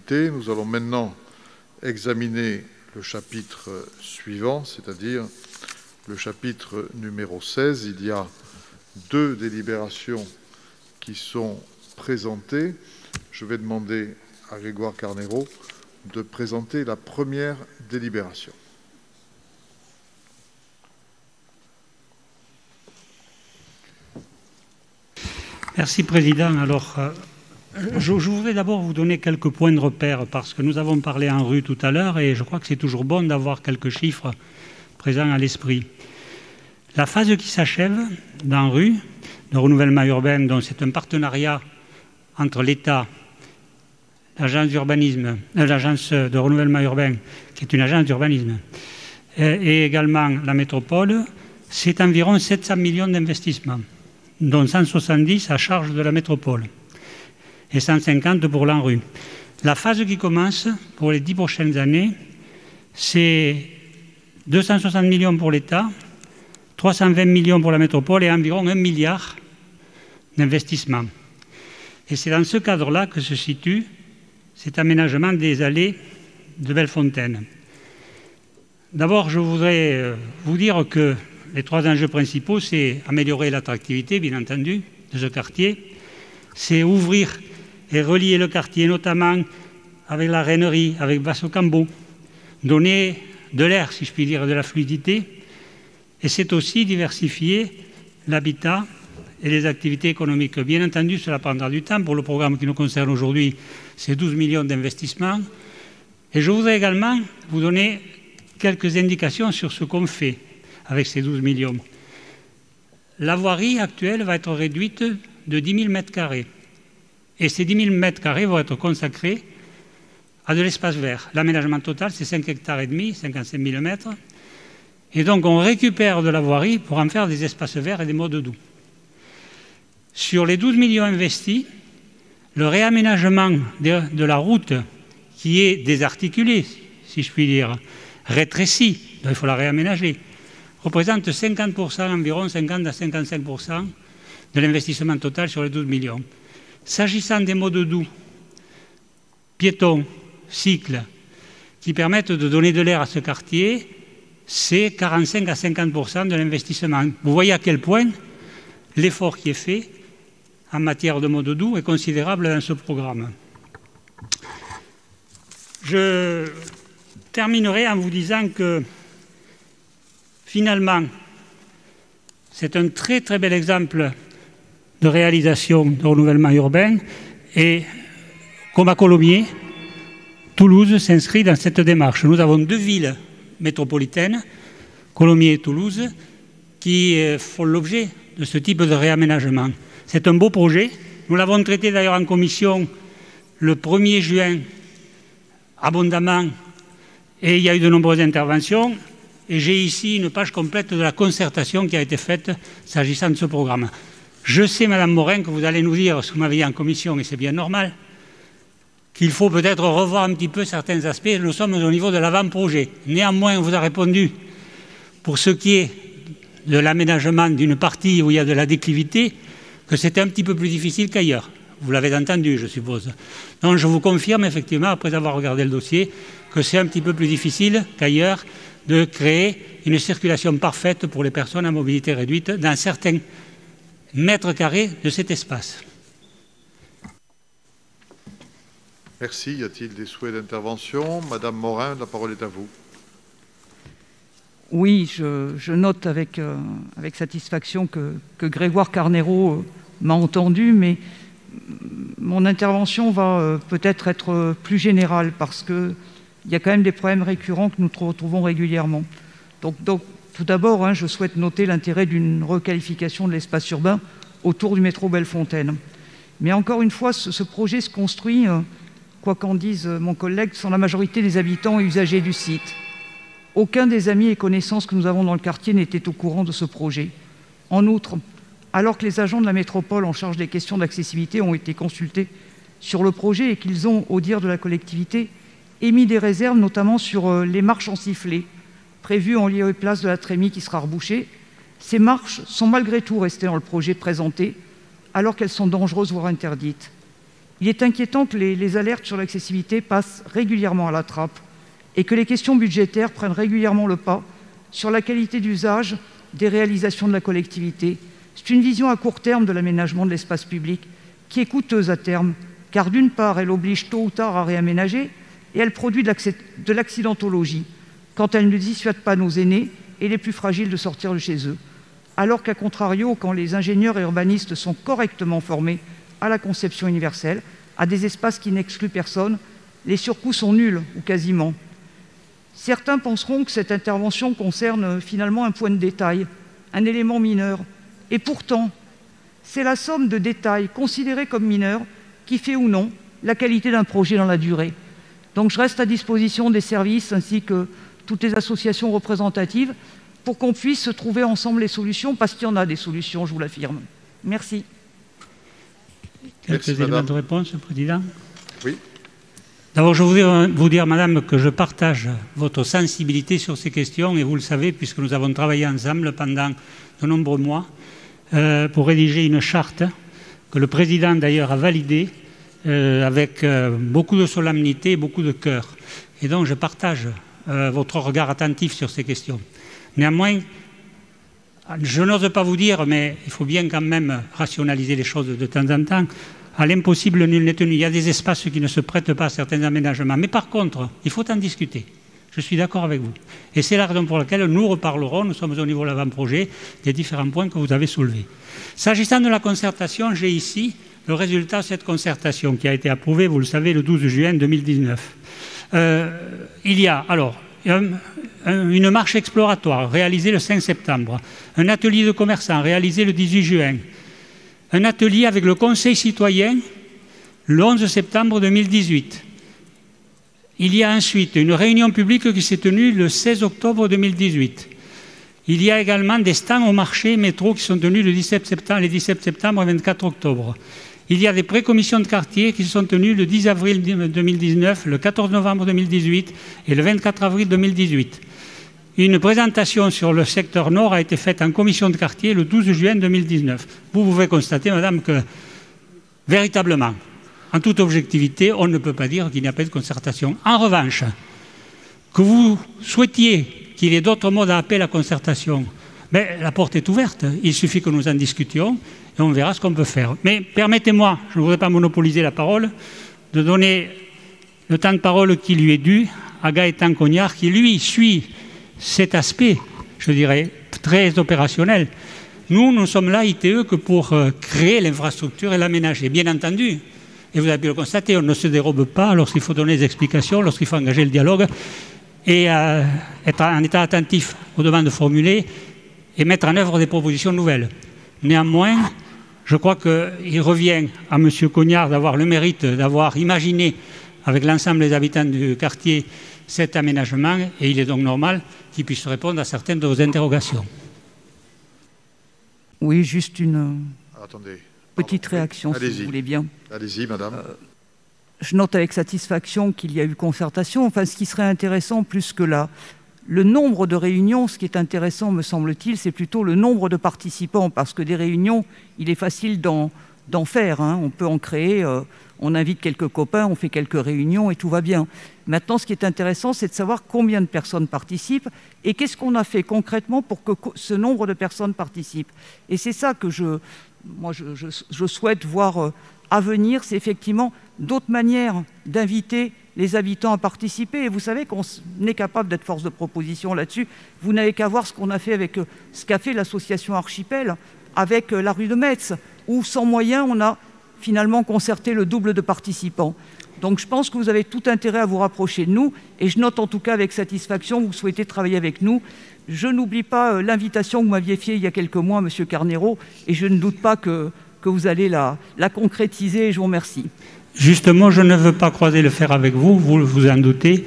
mobilité. Nous allons maintenant examiner le chapitre suivant, c'est-à-dire le chapitre numéro 16. Il y a 2 délibérations qui sont présentées. Je vais demander à Grégoire Carnero de présenter la première délibération. Merci, Président. Alors, je voudrais d'abord vous donner quelques points de repère parce que nous avons parlé en rue tout à l'heure et je crois que c'est toujours bon d'avoir quelques chiffres présents à l'esprit. La phase qui s'achève dans rue de renouvellement urbain, donc c'est un partenariat entre l'État, l'agence de renouvellement urbain, qui est une agence d'urbanisme, et également la métropole, c'est environ 700 millions d'investissements, dont 170 à charge de la métropole et 150 pour l'ANRU. La phase qui commence pour les 10 prochaines années, c'est 260 millions pour l'État, 320 millions pour la métropole et environ 1 milliard d'investissements. Et c'est dans ce cadre-là que se situe cet aménagement des allées de Bellefontaine. D'abord, je voudrais vous dire que les 3 enjeux principaux, c'est améliorer l'attractivité, bien entendu, de ce quartier, c'est ouvrir et relier le quartier, notamment avec la Rainerie, avec Basso-Cambo, donner de l'air, si je puis dire, de la fluidité, et c'est aussi diversifier l'habitat et les activités économiques. Bien entendu, cela prendra du temps. Pour le programme qui nous concerne aujourd'hui, c'est 12 millions d'investissements. Et je voudrais également vous donner quelques indications sur ce qu'on fait avec ces 12 millions. La voirie actuelle va être réduite de 10 000 mètres carrés. Et ces 10 000 mètres carrés vont être consacrés à de l'espace vert. L'aménagement total, c'est 5,5 hectares, 55 000 mètres. Et donc, on récupère de la voirie pour en faire des espaces verts et des modes doux. Sur les 12 millions investis, le réaménagement de la route, qui est désarticulée, si je puis dire, rétrécie, donc il faut la réaménager, représente 50%, environ 50 à 55% de l'investissement total sur les 12 millions. S'agissant des modes doux, piétons, cycles, qui permettent de donner de l'air à ce quartier, c'est 45 à 50% de l'investissement. Vous voyez à quel point l'effort qui est fait en matière de modes doux est considérable dans ce programme. Je terminerai en vous disant que finalement, c'est un très très bel exemple de réalisation de renouvellement urbain et comme à Colomiers, Toulouse s'inscrit dans cette démarche. Nous avons 2 villes métropolitaines, Colomiers et Toulouse, qui font l'objet de ce type de réaménagement. C'est un beau projet. Nous l'avons traité d'ailleurs en commission le 1er juin abondamment et il y a eu de nombreuses interventions. Et j'ai ici une page complète de la concertation qui a été faite s'agissant de ce programme. Je sais, Madame Morin, que vous allez nous dire ce que vous m'avez dit en commission, et c'est bien normal, qu'il faut peut-être revoir un petit peu certains aspects. Nous sommes au niveau de l'avant-projet. Néanmoins, on vous a répondu, pour ce qui est de l'aménagement d'une partie où il y a de la déclivité, que c'était un petit peu plus difficile qu'ailleurs. Vous l'avez entendu, je suppose. Donc je vous confirme, effectivement, après avoir regardé le dossier, que c'est un petit peu plus difficile qu'ailleurs de créer une circulation parfaite pour les personnes à mobilité réduite dans certains mètres carrés de cet espace. Merci. Y a-t-il des souhaits d'intervention? Madame Morin, la parole est à vous. Oui, je note avec satisfaction que Grégoire Carnero m'a entendu, mais mon intervention va peut-être être plus générale parce qu'il y a quand même des problèmes récurrents que nous retrouvons régulièrement. Donc tout d'abord, je souhaite noter l'intérêt d'une requalification de l'espace urbain autour du métro Bellefontaine. Mais encore une fois, ce projet se construit, quoi qu'en dise mon collègue, sans la majorité des habitants et usagers du site. Aucun des amis et connaissances que nous avons dans le quartier n'était au courant de ce projet. En outre, alors que les agents de la métropole en charge des questions d'accessibilité ont été consultés sur le projet et qu'ils ont, au dire de la collectivité, émis des réserves, notamment sur les marches en sifflet, prévues en lieu et place de la Trémie qui sera rebouchée, ces marches sont malgré tout restées dans le projet présenté, alors qu'elles sont dangereuses, voire interdites. Il est inquiétant que les alertes sur l'accessibilité passent régulièrement à la trappe et que les questions budgétaires prennent régulièrement le pas sur la qualité d'usage des réalisations de la collectivité. C'est une vision à court terme de l'aménagement de l'espace public qui est coûteuse à terme, car d'une part, elle oblige tôt ou tard à réaménager et elle produit de l'accidentologie quand elle ne dissuade pas nos aînés et les plus fragiles de sortir de chez eux. Alors qu'à contrario, quand les ingénieurs et urbanistes sont correctement formés à la conception universelle, à des espaces qui n'excluent personne, les surcoûts sont nuls ou quasiment. Certains penseront que cette intervention concerne finalement un point de détail, un élément mineur. Et pourtant, c'est la somme de détails considérés comme mineurs qui fait ou non la qualité d'un projet dans la durée. Donc je reste à disposition des services ainsi que toutes les associations représentatives pour qu'on puisse trouver ensemble les solutions, parce qu'il y en a des solutions, je vous l'affirme. Merci. Quelques éléments de réponse, Président. Oui. D'abord, je voudrais vous dire, Madame, que je partage votre sensibilité sur ces questions, et vous le savez, puisque nous avons travaillé ensemble pendant de nombreux mois pour rédiger une charte que le Président, d'ailleurs, a validée avec beaucoup de solennité et beaucoup de cœur. Et donc, je partage votre regard attentif sur ces questions. Néanmoins, je n'ose pas vous dire, mais il faut bien quand même rationaliser les choses de temps en temps. À l'impossible, nul n'est tenu. Il y a des espaces qui ne se prêtent pas à certains aménagements. Mais par contre, il faut en discuter. Je suis d'accord avec vous. Et c'est la raison pour laquelle nous reparlerons, nous sommes au niveau de l'avant-projet, des différents points que vous avez soulevés. S'agissant de la concertation, j'ai ici le résultat de cette concertation qui a été approuvée, vous le savez, le 12 juin 2019. Il y a alors une marche exploratoire réalisée le 5 septembre, un atelier de commerçants réalisé le 18 juin, un atelier avec le Conseil citoyen le 11 septembre 2018. Il y a ensuite une réunion publique qui s'est tenue le 16 octobre 2018. Il y a également des stands au marché métro qui sont tenus les 17 septembre et 24 octobre. Il y a des pré-commissions de quartier qui se sont tenues le 10 avril 2019, le 14 novembre 2018 et le 24 avril 2018. Une présentation sur le secteur nord a été faite en commission de quartier le 12 juin 2019. Vous pouvez constater, Madame, que véritablement, en toute objectivité, on ne peut pas dire qu'il n'y a pas de concertation. En revanche, que vous souhaitiez qu'il y ait d'autres modes à appeler la concertation, mais la porte est ouverte. Il suffit que nous en discutions et on verra ce qu'on peut faire. Mais permettez-moi, je ne voudrais pas monopoliser la parole, de donner le temps de parole qui lui est dû à Gaëtan Cognard, qui lui suit cet aspect, je dirais, très opérationnel. Nous sommes là, ITE, que pour créer l'infrastructure et l'aménager, bien entendu. Et vous avez pu le constater, on ne se dérobe pas lorsqu'il faut donner des explications, lorsqu'il faut engager le dialogue, et être en état attentif aux demandes formulées et mettre en œuvre des propositions nouvelles. Néanmoins, je crois qu'il revient à M. Cognard d'avoir le mérite d'avoir imaginé avec l'ensemble des habitants du quartier cet aménagement, et il est donc normal qu'il puisse répondre à certaines de vos interrogations. Oui, juste une petite Pardon. réaction, si vous voulez bien. Allez-y, Madame. Je note avec satisfaction qu'il y a eu concertation. Enfin, ce qui serait intéressant, plus que le nombre de réunions, ce qui est intéressant, me semble-t-il, c'est plutôt le nombre de participants, parce que des réunions, il est facile d'en faire. On peut en créer, on invite quelques copains, on fait quelques réunions et tout va bien. Maintenant, ce qui est intéressant, c'est de savoir combien de personnes participent et qu'est-ce qu'on a fait concrètement pour que ce nombre de personnes participent. Et c'est ça que je souhaite voir à venir, c'est effectivement d'autres manières d'inviter les habitants à participer. Et vous savez qu'on est capable d'être force de proposition là-dessus. Vous n'avez qu'à voir ce qu'on a fait avec ce qu'a fait l'association Archipel avec la rue de Metz, où sans moyens, on a finalement concerté le double de participants. Donc je pense que vous avez tout intérêt à vous rapprocher de nous, et je note en tout cas avec satisfaction que vous souhaitez travailler avec nous. Je n'oublie pas l'invitation que vous m'aviez faite il y a quelques mois, M. Carnero, et je ne doute pas que vous allez la concrétiser, et je vous remercie. Justement, je ne veux pas croiser le fer avec vous, vous en doutez,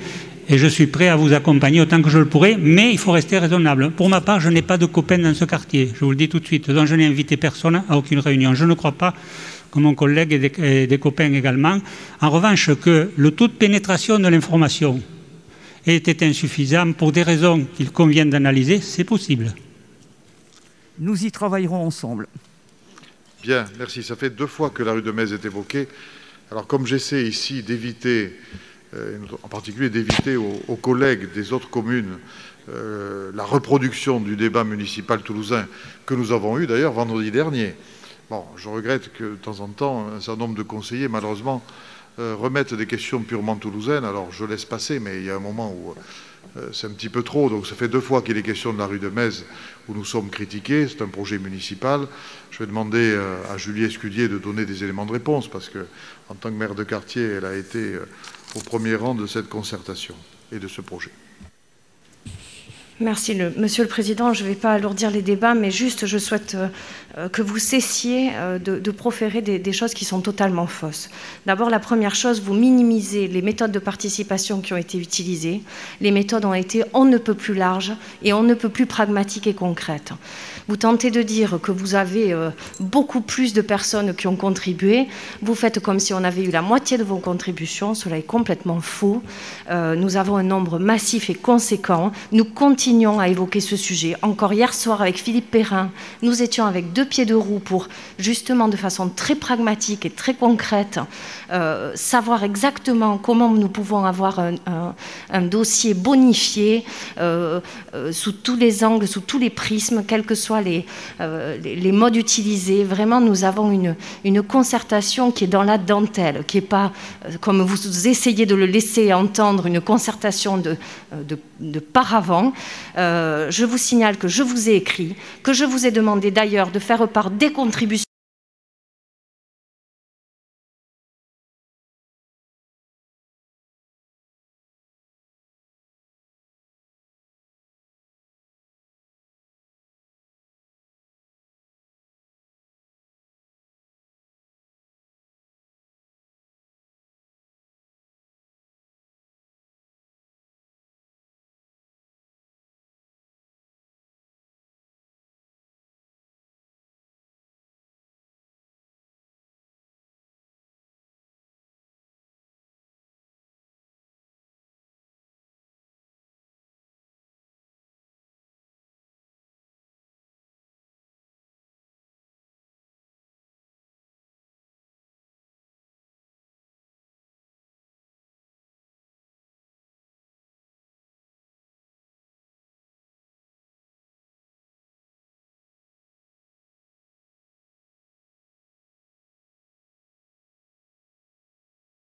et je suis prêt à vous accompagner autant que je le pourrai, mais il faut rester raisonnable. Pour ma part, je n'ai pas de copains dans ce quartier, je vous le dis tout de suite, donc je n'ai invité personne à aucune réunion. Je ne crois pas que mon collègue et des copains également. En revanche, que le taux de pénétration de l'information était insuffisant pour des raisons qu'il convient d'analyser, c'est possible. Nous y travaillerons ensemble. Bien, merci. Ça fait 2 fois que la rue de Metz est évoquée. Alors comme j'essaie ici d'éviter, en particulier d'éviter aux collègues des autres communes, la reproduction du débat municipal toulousain que nous avons eu d'ailleurs vendredi dernier. Bon, je regrette que de temps en temps, un certain nombre de conseillers, malheureusement, remettent des questions purement toulousaines. Alors je laisse passer, mais il y a un moment où c'est un petit peu trop. Donc ça fait 2 fois qu'il est question de la rue de Metz où nous sommes critiqués. C'est un projet municipal. Je vais demander à Julie Escudier de donner des éléments de réponse parce que, en tant que maire de quartier, elle a été au premier rang de cette concertation et de ce projet. Merci, Monsieur le Président. Je ne vais pas alourdir les débats, mais juste, je souhaite que vous cessiez de proférer des choses qui sont totalement fausses. D'abord, la première chose, vous minimisez les méthodes de participation qui ont été utilisées. Les méthodes ont été on ne peut plus larges et on ne peut plus pragmatiques et concrètes. Vous tentez de dire que vous avez beaucoup plus de personnes qui ont contribué. Vous faites comme si on avait eu la moitié de vos contributions. Cela est complètement faux. Nous avons un nombre massif et conséquent. Nous continuons à évoquer ce sujet. Encore hier soir, avec Philippe Perrin, nous étions avec 2 pieds de roue pour, justement, de façon très pragmatique et très concrète, savoir exactement comment nous pouvons avoir un dossier bonifié sous tous les angles, sous tous les prismes, quels que soient les modes utilisés. Vraiment, nous avons une concertation qui est dans la dentelle, qui n'est pas, comme vous essayez de le laisser entendre, une concertation de paravent. Je vous signale que je vous ai écrit, que je vous ai demandé d'ailleurs de faire part des contributions